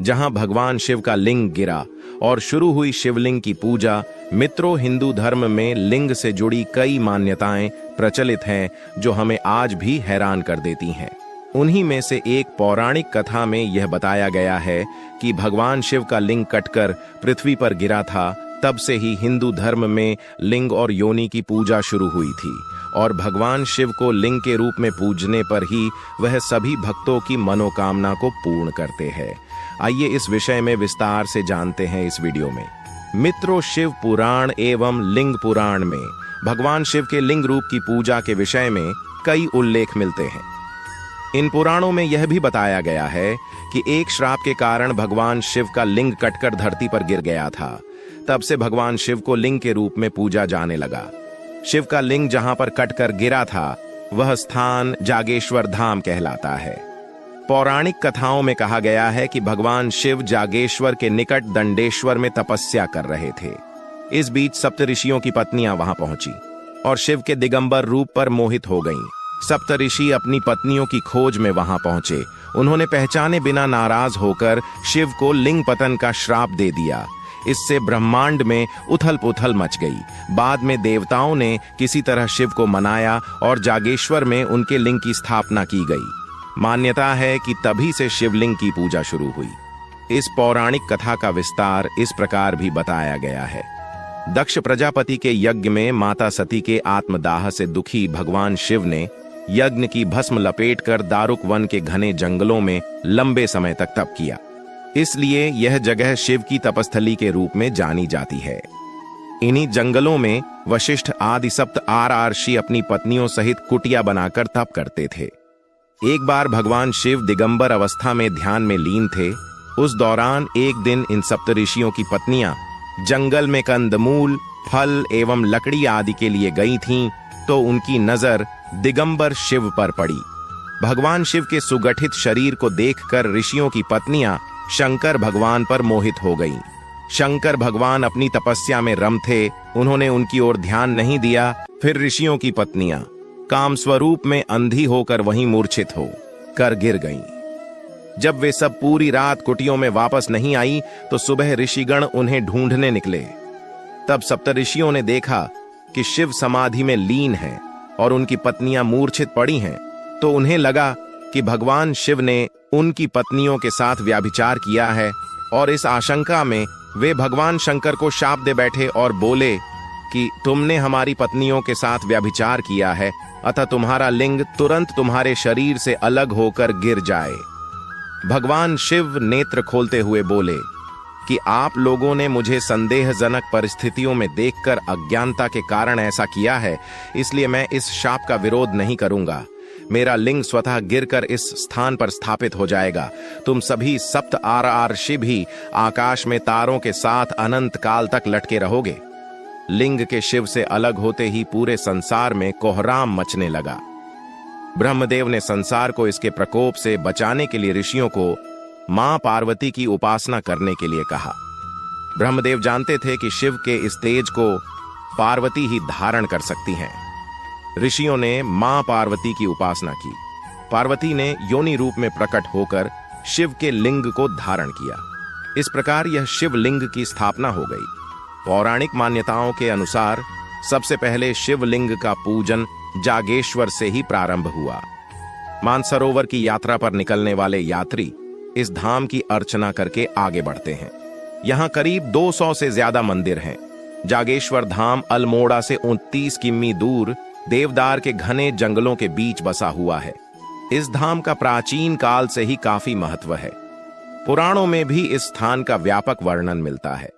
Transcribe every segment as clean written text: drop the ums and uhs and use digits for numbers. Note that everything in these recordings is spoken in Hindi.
जहां भगवान शिव का लिंग गिरा और शुरू हुई शिवलिंग की पूजा। मित्रों, हिंदू धर्म में लिंग से जुड़ी कई मान्यताएं प्रचलित हैं जो हमें आज भी हैरान कर देती हैं। उन्हीं में से एक पौराणिक कथा में यह बताया गया है कि भगवान शिव का लिंग कटकर पृथ्वी पर गिरा था। तब से ही हिंदू धर्म में लिंग और योनि की पूजा शुरू हुई थी और भगवान शिव को लिंग के रूप में पूजने पर ही वह सभी भक्तों की मनोकामना को पूर्ण करते हैं। आइए इस विषय में विस्तार से जानते हैं इस वीडियो में। मित्रों, शिव पुराण एवं लिंग पुराण में भगवान शिव के लिंग रूप की पूजा के विषय में कई उल्लेख मिलते हैं। इन पुराणों में यह भी बताया गया है कि एक श्राप के कारण भगवान शिव का लिंग कटकर धरती पर गिर गया था। तब से भगवान शिव को लिंग के रूप में पूजा जाने लगा। शिव का लिंग जहां पर कटकर गिरा था वह स्थान जागेश्वर धाम कहलाता है। पौराणिक कथाओं में कहा गया है कि भगवान शिव जागेश्वर के निकट दंडेश्वर में तपस्या कर रहे थे। इस बीच सप्तऋषियों की पत्नियां वहां पहुंची और शिव के दिगंबर रूप पर मोहित हो गईं। सप्तऋषि अपनी पत्नियों की खोज में वहां पहुंचे। उन्होंने पहचाने बिना नाराज होकर शिव को लिंग पतन का श्राप दे दिया। इससे ब्रह्मांड में उथल पुथल मच गई। बाद में देवताओं ने किसी तरह शिव को मनाया और जागेश्वर में उनके लिंग की स्थापना की गई। मान्यता है कि तभी से शिवलिंग की पूजा शुरू हुई। इस पौराणिक कथा का विस्तार इस प्रकार भी बताया गया है। दक्ष प्रजापति के यज्ञ में माता सती के आत्मदाह से दुखी भगवान शिव ने यज्ञ की भस्म लपेटकर दारुक वन के घने जंगलों में लंबे समय तक तप किया। इसलिए यह जगह शिव की तपस्थली के रूप में जानी जाती है। इन्हीं जंगलों में वशिष्ठ आदि सप्त ऋषि अपनी पत्नियों सहित कुटिया बनाकर तप करते थे। एक बार भगवान शिव दिगंबर अवस्था में ध्यान में लीन थे। उस दौरान एक दिन इन सप्तऋषियों की पत्नियां जंगल में कंदमूल, फल एवं लकड़ी आदि के लिए गई थीं, तो उनकी नजर दिगंबर शिव पर पड़ी। भगवान शिव के सुगठित शरीर को देखकर ऋषियों की पत्नियां शंकर भगवान पर मोहित हो गईं। शंकर भगवान अपनी तपस्या में रम थे, उन्होंने उनकी ओर ध्यान नहीं दिया। फिर ऋषियों की पत्नियां काम स्वरूप में अंधी होकर वहीं मूर्छित हो कर गिर गईं। जब वे सब पूरी रात कुटियों में वापस नहीं आई तो सुबह ऋषिगण उन्हें ढूंढने निकले। तब सप्तऋषियों ने देखा कि शिव समाधि में लीन हैं और उनकी पत्नियां मूर्छित पड़ी हैं, तो उन्हें लगा कि भगवान शिव ने उनकी पत्नियों के साथ व्याभिचार किया है और इस आशंका में वे भगवान शंकर को शाप दे बैठे और बोले कि तुमने हमारी पत्नियों के साथ व्याभिचार किया है, अतः तुम्हारा लिंग तुरंत तुम्हारे शरीर से अलग होकर गिर जाए। भगवान शिव नेत्र खोलते हुए बोले कि आप लोगों ने मुझे संदेहजनक परिस्थितियों में देखकर अज्ञानता के कारण ऐसा किया है, इसलिए मैं इस शाप का विरोध नहीं करूंगा। मेरा लिंग स्वतः गिरकर इस स्थान पर स्थापित हो जाएगा। तुम सभी सप्त ऋषि भी आकाश में तारों के साथ अनंत काल तक लटके रहोगे। लिंग के शिव से अलग होते ही पूरे संसार में कोहराम मचने लगा। ब्रह्मदेव ने संसार को इसके प्रकोप से बचाने के लिए ऋषियों को मां पार्वती की उपासना करने के लिए कहा। ब्रह्मदेव जानते थे कि शिव के इस तेज को पार्वती ही धारण कर सकती हैं। ऋषियों ने मां पार्वती की उपासना की। पार्वती ने योनि रूप में प्रकट होकर शिव के लिंग को धारण किया। इस प्रकार यह शिवलिंग की स्थापना हो गई। पौराणिक मान्यताओं के अनुसार सबसे पहले शिवलिंग का पूजन जागेश्वर से ही प्रारंभ हुआ। मानसरोवर की यात्रा पर निकलने वाले यात्री इस धाम की अर्चना करके आगे बढ़ते हैं। यहाँ करीब 200 से ज्यादा मंदिर हैं। जागेश्वर धाम अल्मोड़ा से 29 किमी दूर देवदार के घने जंगलों के बीच बसा हुआ है। इस धाम का प्राचीन काल से ही काफी महत्व है। पुराणों में भी इस स्थान का व्यापक वर्णन मिलता है।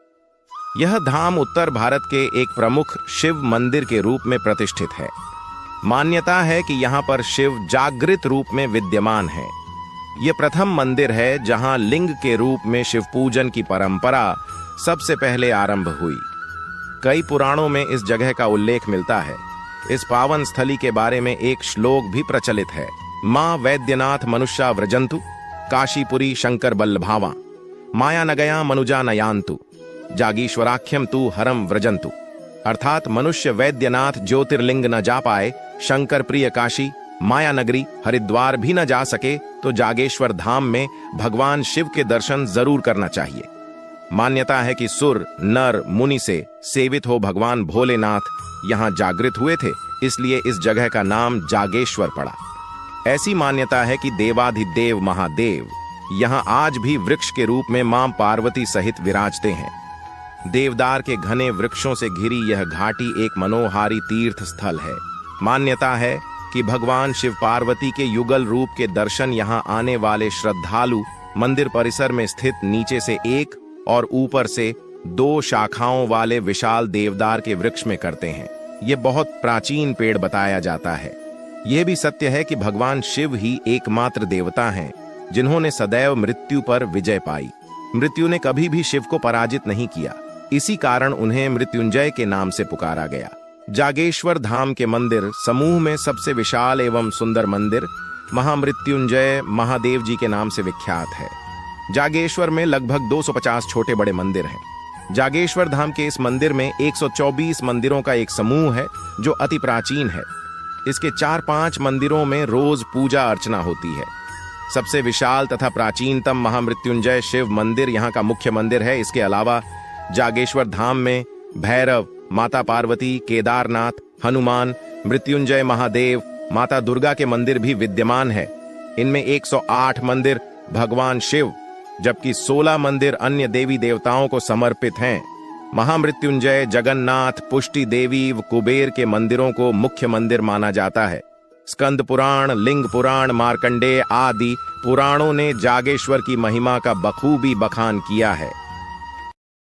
यह धाम उत्तर भारत के एक प्रमुख शिव मंदिर के रूप में प्रतिष्ठित है। मान्यता है कि यहाँ पर शिव जागृत रूप में विद्यमान है। यह प्रथम मंदिर है जहां लिंग के रूप में शिव पूजन की परंपरा सबसे पहले आरंभ हुई। कई पुराणों में इस जगह का उल्लेख मिलता है। इस पावन स्थली के बारे में एक श्लोक भी प्रचलित है। मां वैद्यनाथ मनुष्या व्रजंतु, काशीपुरी शंकर बल्लभावा, माया नगया मनुजा नयांतु, जागीश्वराख्यम तू हरम व्रजंतु। अर्थात मनुष्य वैद्यनाथ ज्योतिर्लिंग न जा पाए, शंकर प्रिय काशी माया नगरी हरिद्वार भी न जा सके तो जागेश्वर धाम में भगवान शिव के दर्शन जरूर करना चाहिए। मान्यता है कि सुर नर मुनि से सेवित हो भगवान भोलेनाथ यहाँ जागृत हुए थे, इसलिए इस जगह का नाम जागेश्वर पड़ा। ऐसी मान्यता है कि देवाधिदेव महादेव यहाँ आज भी वृक्ष के रूप में मां पार्वती सहित विराजते हैं। देवदार के घने वृक्षों से घिरी यह घाटी एक मनोहारी तीर्थ स्थल है। मान्यता है कि भगवान शिव पार्वती के युगल रूप के दर्शन यहाँ आने वाले श्रद्धालु मंदिर परिसर में स्थित नीचे से एक और ऊपर से 2 शाखाओं वाले विशाल देवदार के वृक्ष में करते हैं। ये बहुत प्राचीन पेड़ बताया जाता है। यह भी सत्य है कि भगवान शिव ही एकमात्र देवता हैं जिन्होंने सदैव मृत्यु पर विजय पाई। मृत्यु ने कभी भी शिव को पराजित नहीं किया, इसी कारण उन्हें मृत्युंजय के नाम से पुकारा गया। जागेश्वर धाम के मंदिर समूह में सबसे विशाल एवं सुंदर मंदिर महामृत्युंजय महादेव जी के नाम से विख्यात है। जागेश्वर में लगभग 250 छोटे बड़े मंदिर हैं। जागेश्वर धाम के इस मंदिर में 124 मंदिरों का एक समूह है जो अति प्राचीन है। इसके 4-5 मंदिरों में रोज पूजा अर्चना होती है। सबसे विशाल तथा प्राचीनतम महामृत्युंजय शिव मंदिर यहाँ का मुख्य मंदिर है। इसके अलावा जागेश्वर धाम में भैरव, माता पार्वती, केदारनाथ, हनुमान, मृत्युंजय महादेव, माता दुर्गा के मंदिर भी विद्यमान है। इनमें 108 मंदिर भगवान शिव जबकि 16 मंदिर अन्य देवी देवताओं को समर्पित हैं। महामृत्युंजय, जगन्नाथ, पुष्टि देवी व कुबेर के मंदिरों को मुख्य मंदिर माना जाता है। स्कंद पुराण, लिंग पुराण, मार्कंडेय आदि पुराणों ने जागेश्वर की महिमा का बखूबी बखान किया है।